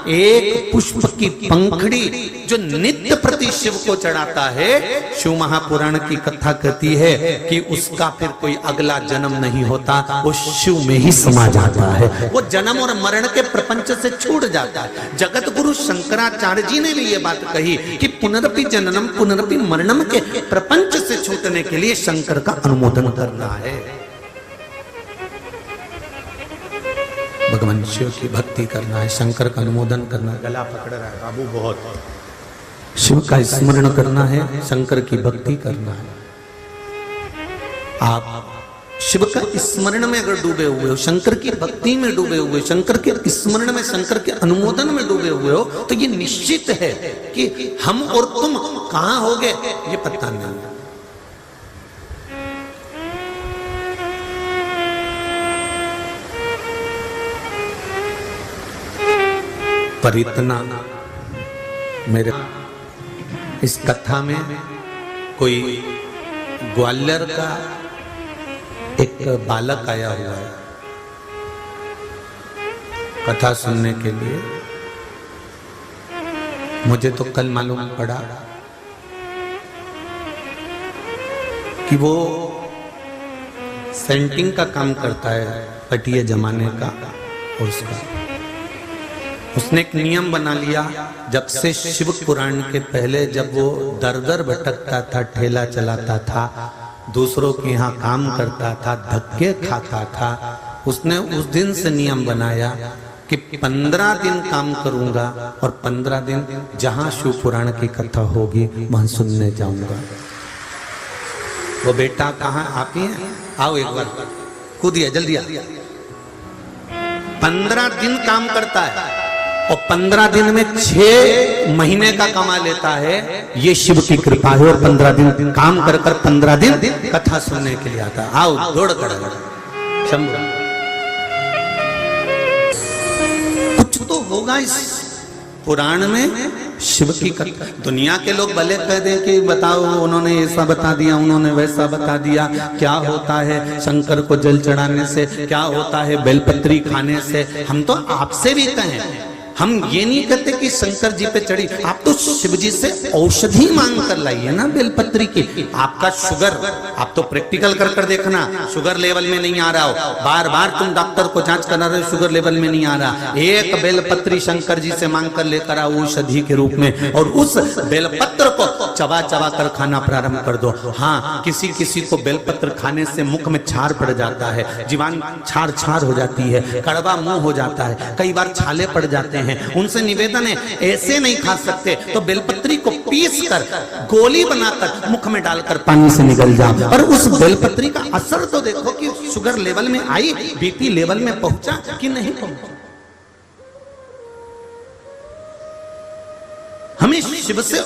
एक पुष्प की पंखड़ी जो नित्य प्रति शिव को चढ़ाता है, शिव महापुराण की कथा कहती है कि उसका फिर कोई अगला जन्म नहीं होता, वो शिव में ही समा जाता है, वो जन्म और मरण के प्रपंच से छूट जाता है। जगत गुरु शंकराचार्य जी ने भी ये बात कही कि पुनरपि जननम पुनरपि मरणम के प्रपंच से छूटने के लिए शंकर का अनुमोदन करना है, भगवान शिव की भक्ति करना है, शंकर का अनुमोदन करना है। गला पकड़ रहा है बाबू बहुत। शिव का स्मरण करना है, शंकर की भक्ति करना है। आप शिव का स्मरण में अगर डूबे हुए हो, शंकर की भक्ति में डूबे हुए, शंकर के स्मरण में, शंकर के अनुमोदन में डूबे हुए हो, तो ये निश्चित है कि हम और तुम कहां होगे ये पता नहीं। पर इतना मेरे इस कथा में कोई ग्वालियर का एक बालक आया हुआ है कथा सुनने के लिए। मुझे तो कल मालूम पड़ा कि वो सेंटिंग का काम करता है, पटिया जमाने का। और उसने एक नियम बना लिया, जब से शिव पुराण के पहले जब वो दर दर भटकता था, ठेला चलाता था, दूसरों के यहाँ काम करता था, धक्के खाता था, उसने उस दिन से नियम बनाया कि 15 दिन काम करूंगा और 15 दिन जहां शिव पुराण की कथा होगी वहां सुनने जाऊंगा। वो बेटा कहाँ, आप ही हैं? आओ एक बार, कूदिए जल्दी आ। 15 दिन काम करता है और 15 दिन में 6 महीने का कमा लेता है। ये शिव की कृपा है। और 15 दिन काम कर 15 दिन कथा सुनने के लिए आता है। आओ दौड़ कर शंभू, कुछ तो होगा इस पुराण में शिव की कथा। दुनिया के लोग भले कह दें कि बताओ उन्होंने ऐसा बता दिया, उन्होंने वैसा बता दिया, क्या होता है शंकर को जल चढ़ाने से, क्या होता है बेलपत्री खाने से। हम तो आपसे भी कहें, हम ये नहीं कहते कि शंकर जी पे चढ़ी, आप तो शिव जी से औषधि मांग कर लाइए ना बेलपत्री की। आपका शुगर, आप तो प्रैक्टिकल कर देखना, शुगर लेवल में नहीं आ रहा हो, बार बार तुम डॉक्टर को जांच करा रहे हो, शुगर लेवल में नहीं आ रहा, एक बेलपत्री शंकर जी से मांग कर लेकर आओ औषधि के रूप में, और उस बेलपत्र को चबा चबा कर खाना प्रारंभ कर दो। हाँ, किसी किसी को बेलपत्र खाने से मुख में छार पड़ जाता है, जीवान छार छार हो जाती है, कड़वा मुंह हो जाता है, कई बार छाले पड़ जाते हैं। उनसे निवेदन है, ऐसे नहीं खा सकते तो बेलपत्री को पीस कर गोली बनाकर मुख में डालकर पानी से निकल जाओ, और उस बेलपत्री का असर तो देखो कि शुगर लेवल में आई, बीपी लेवल में पहुंचा कि नहीं पहुंचा। हमें शिव से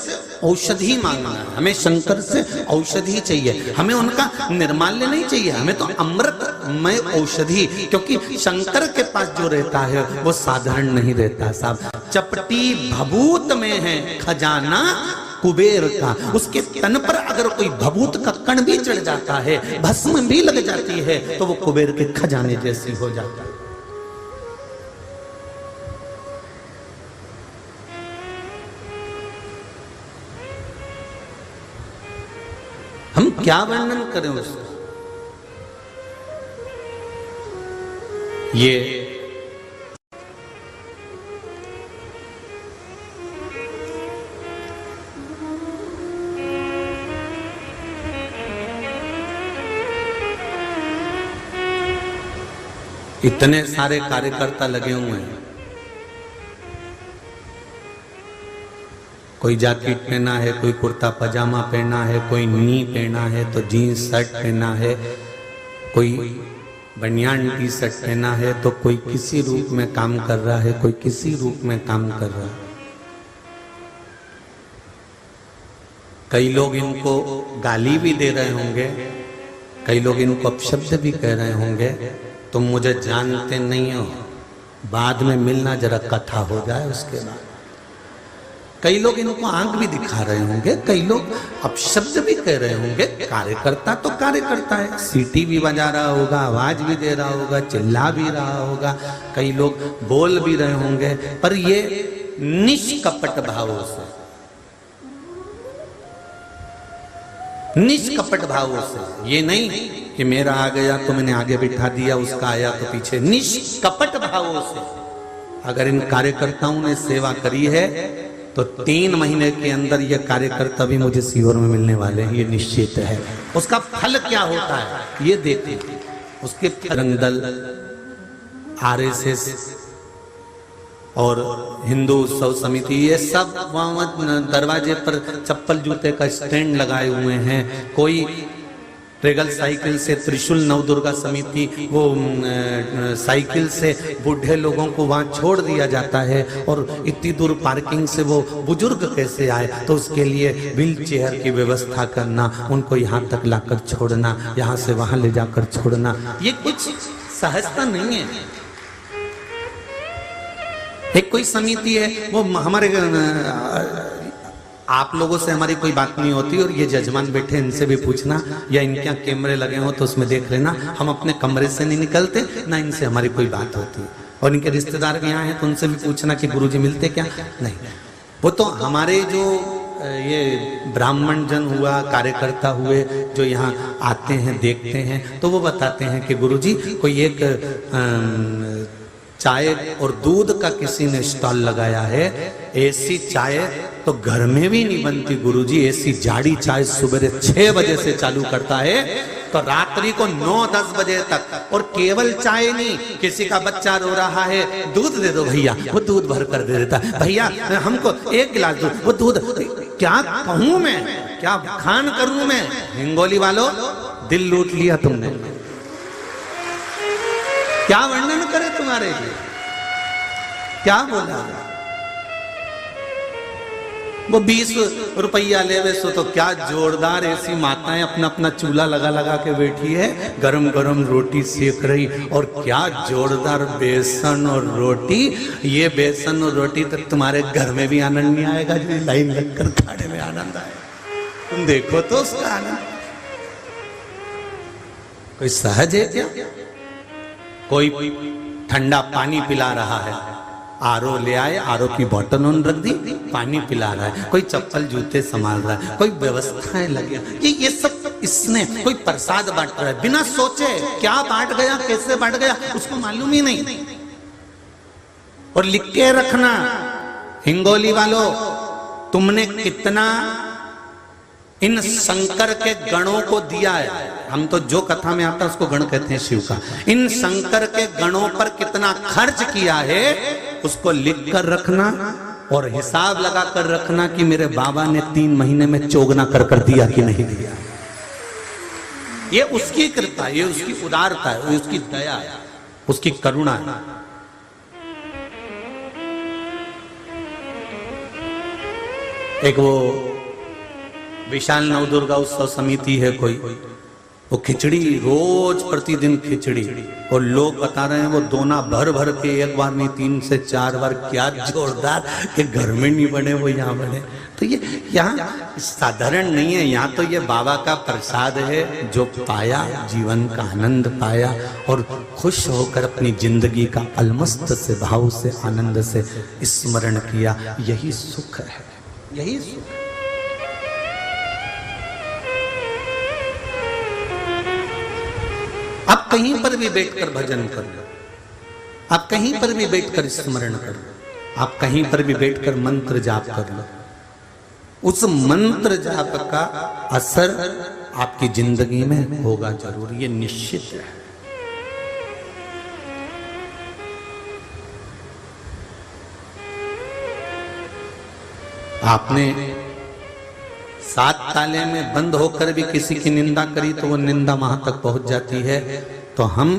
औषधि मांगना है, हमें शंकर से औषधि चाहिए, हमें उनका निर्माल्य नहीं चाहिए, हमें तो अमृतमय औषधि। क्योंकि शंकर के पास जो रहता है वो साधारण नहीं रहता साहब। चपटी भभूत में है खजाना कुबेर का, उसके तन पर अगर कोई भभूत का कण भी चढ़ जाता है, भस्म भी लग जाती है, तो वो कुबेर के खजाने जैसी हो जाता है। हम क्या वर्णन करें उसका। ये इतने सारे कार्यकर्ता लगे हुए हैं, कोई जैकेट पहना है, कोई कुर्ता पजामा पहना है, कोई नी पहना है तो जीन्स शर्ट पहना है, कोई बनियान टी शर्ट पहना है, तो कोई किसी रूप में काम कर रहा है, कोई किसी रूप में काम कर रहा है। कई लोग इनको गाली भी दे रहे होंगे, कई लोग इनको अपशब्द भी कह रहे होंगे। तुम मुझे जानते नहीं हो, बाद में मिलना, जरा कथा हो जाए उसके बाद। कई लोग इनको आंख भी दिखा रहे होंगे, कई लोग अपशब्द भी कह रहे होंगे। कार्यकर्ता तो कार्यकर्ता है, सीटी भी बजा रहा होगा, आवाज भी दे रहा होगा, चिल्ला भी रहा होगा, कई लोग बोल भी रहे होंगे, पर ये निष्कपट भावों से, निष्कपट भावों से, ये नहीं कि मेरा आ गया तो मैंने आगे बिठा दिया, उसका आया तो पीछे, निष्कपट भावों से अगर इन कार्यकर्ताओं ने सेवा करी है तो 3 महीने के अंदर ये कार्यकर्ता भी मुझे सीहोर में मिलने वाले हैं, ये निश्चित है। उसका फल क्या होता है ये देखिए, उसके बजरंग दल, आरएसएस और हिंदू उत्सव समिति, ये सब वहां दरवाजे पर चप्पल जूते का स्टैंड लगाए हुए हैं। कोई रेगल साइकिल से, त्रिशूल नवदुर्गा समिति, वो साइकिल से बूढ़े लोगों को वहां छोड़ दिया जाता है, और इतनी दूर पार्किंग से वो बुजुर्ग कैसे आए, तो उसके लिए व्हील चेयर की व्यवस्था करना, उनको यहाँ तक लाकर छोड़ना, यहाँ से वहां ले जाकर छोड़ना, ये कुछ सहजता नहीं है। एक कोई समिति है, वो हमारे, आप लोगों से हमारी कोई बात नहीं होती, और ये जजमान बैठे, इनसे भी पूछना, या इनके यहाँ कैमरे लगे हो तो उसमें देख लेना, हम अपने कमरे से नहीं निकलते, ना इनसे हमारी कोई बात होती। और इनके रिश्तेदार भी यहाँ हैं तो उनसे भी पूछना कि गुरुजी मिलते क्या, नहीं। वो तो हमारे जो ये ब्राह्मण जन हुआ, कार्यकर्ता हुए, जो यहाँ आते हैं, देखते हैं, तो वो बताते हैं कि गुरुजी कोई एक चाय और दूध का किसी ने स्टॉल लगाया है, ऐसी चाय तो घर में भी नहीं बनती गुरुजी, ऐसी जाड़ी चाय सुबह 6 बजे से चालू करता है तो रात्रि को 9-10 बजे तक, और केवल चाय नहीं, किसी का बच्चा रो रहा है, दूध दे दो भैया, वो दूध भर कर दे देता है, भैया हमको 1 गिलास दो, वो दूध, क्या कहूं मैं, क्या खान करूं मैं। हिंगोली वालों, दिल लूट लिया तुमने, क्या वर्णन करे तुम्हारे लिए, क्या बोला। वो 20 रुपया ले वैसो तो क्या जोरदार ऐसी माताएं अपना अपना चूल्हा लगा लगा के बैठी है, गरम गरम रोटी सेक रही, और क्या जोरदार बेसन और रोटी। ये बेसन और रोटी तो तुम्हारे घर में भी आनंद नहीं आएगा, जो लाइन लगकर खाने में आनंद आए, तुम देखो तो उसका आनंद। कोई सहज है क्या? कोई ठंडा पानी पिला रहा है, आरओ ले आए, आरओ की बोतल उन रख दी, पानी पिला रहा है, कोई चप्पल जूते संभाल रहा है, कोई व्यवस्थाएं लगे, ये सब इसने, कोई प्रसाद बांट रहा है बिना सोचे, क्या बांट गया, कैसे बांट गया, उसको मालूम ही नहीं। और लिख के रखना, हिंगोली वालों, तुमने कितना इन शंकर के गणों को दिया है। हम तो जो कथा में आता है उसको गण कहते हैं शिव का। इन शंकर के गणों पर कितना खर्च किया है उसको लिख कर रखना, और हिसाब लगा कर रखना कि मेरे बाबा ने 3 महीने में चोगना कर कर दिया कि नहीं दिया। ये उसकी कृपा, ये उसकी उदारता है, ये उसकी दया है, उसकी करुणा है। एक वो विशाल नवदुर्गा उत्सव समिति है कोई, वो खिचड़ी रोज प्रतिदिन खिचड़ी, और लोग बता रहे हैं वो दोना भर भर के, एक बार नहीं 3 से 4 बार, क्या जोरदार, कि घर में नहीं बने वो यहाँ बने। तो ये यहाँ साधारण नहीं है, यहाँ तो ये बाबा का प्रसाद है, जो पाया, जीवन का आनंद पाया, और खुश होकर अपनी जिंदगी का अलमस्त से भाव से, आनंद से स्मरण किया। यही सुख है, यही सुख है। आप कहीं पर भी बैठकर भजन कर लो, आप कहीं पर भी बैठकर स्मरण कर लो, आप कहीं पर भी बैठकर मंत्र जाप कर लो, उस मंत्र जाप का असर आपकी जिंदगी में होगा जरूर, ये निश्चित है। आपने 7 ताले में बंद होकर भी किसी की निंदा करी तो वो निंदा वहां तक पहुंच जाती है। तो हम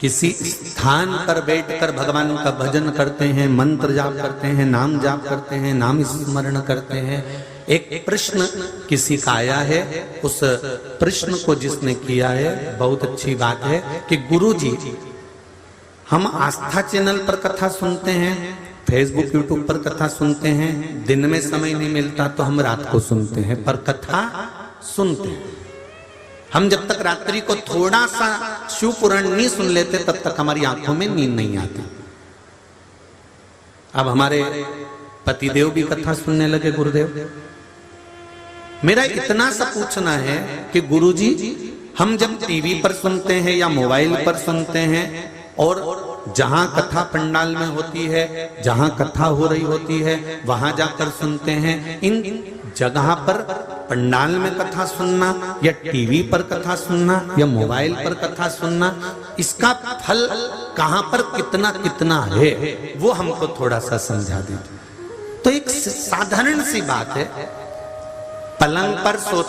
किसी स्थान पर बैठकर भगवान का भजन करते हैं, मंत्र जाप करते हैं, नाम जाप करते हैं, नाम स्मरण करते हैं। एक प्रश्न किसी का आया है, उस प्रश्न को जिसने किया है, बहुत अच्छी बात है कि गुरुजी, हम आस्था चैनल पर कथा सुनते हैं, फेसबुक यूट्यूब पर कथा सुनते हैं, दिन में समय नहीं मिलता तो हम रात को सुनते हैं, पर कथा सुनते हैं। हम जब तक रात्रि को थोड़ा सा शिव पुराण नहीं सुन लेते तब तक हमारी आंखों में नींद नहीं आती। अब हमारे पतिदेव भी कथा सुनने लगे गुरुदेव। मेरा इतना सा पूछना है कि गुरुजी, हम जब टीवी पर सुनते हैं या मोबाइल पर सुनते हैं और जहां कथा पंडाल में होती है, जहां कथा हो रही होती है, वहां जाकर सुनते हैं, इन जगह पर पंडाल में कथा सुनना या टीवी पर कथा सुनना या मोबाइल पर कथा सुनना, इसका फल कहां पर कितना कितना है वो हमको थोड़ा सा समझा दीजिए। तो एक साधारण सी बात है, पलंग पर सोते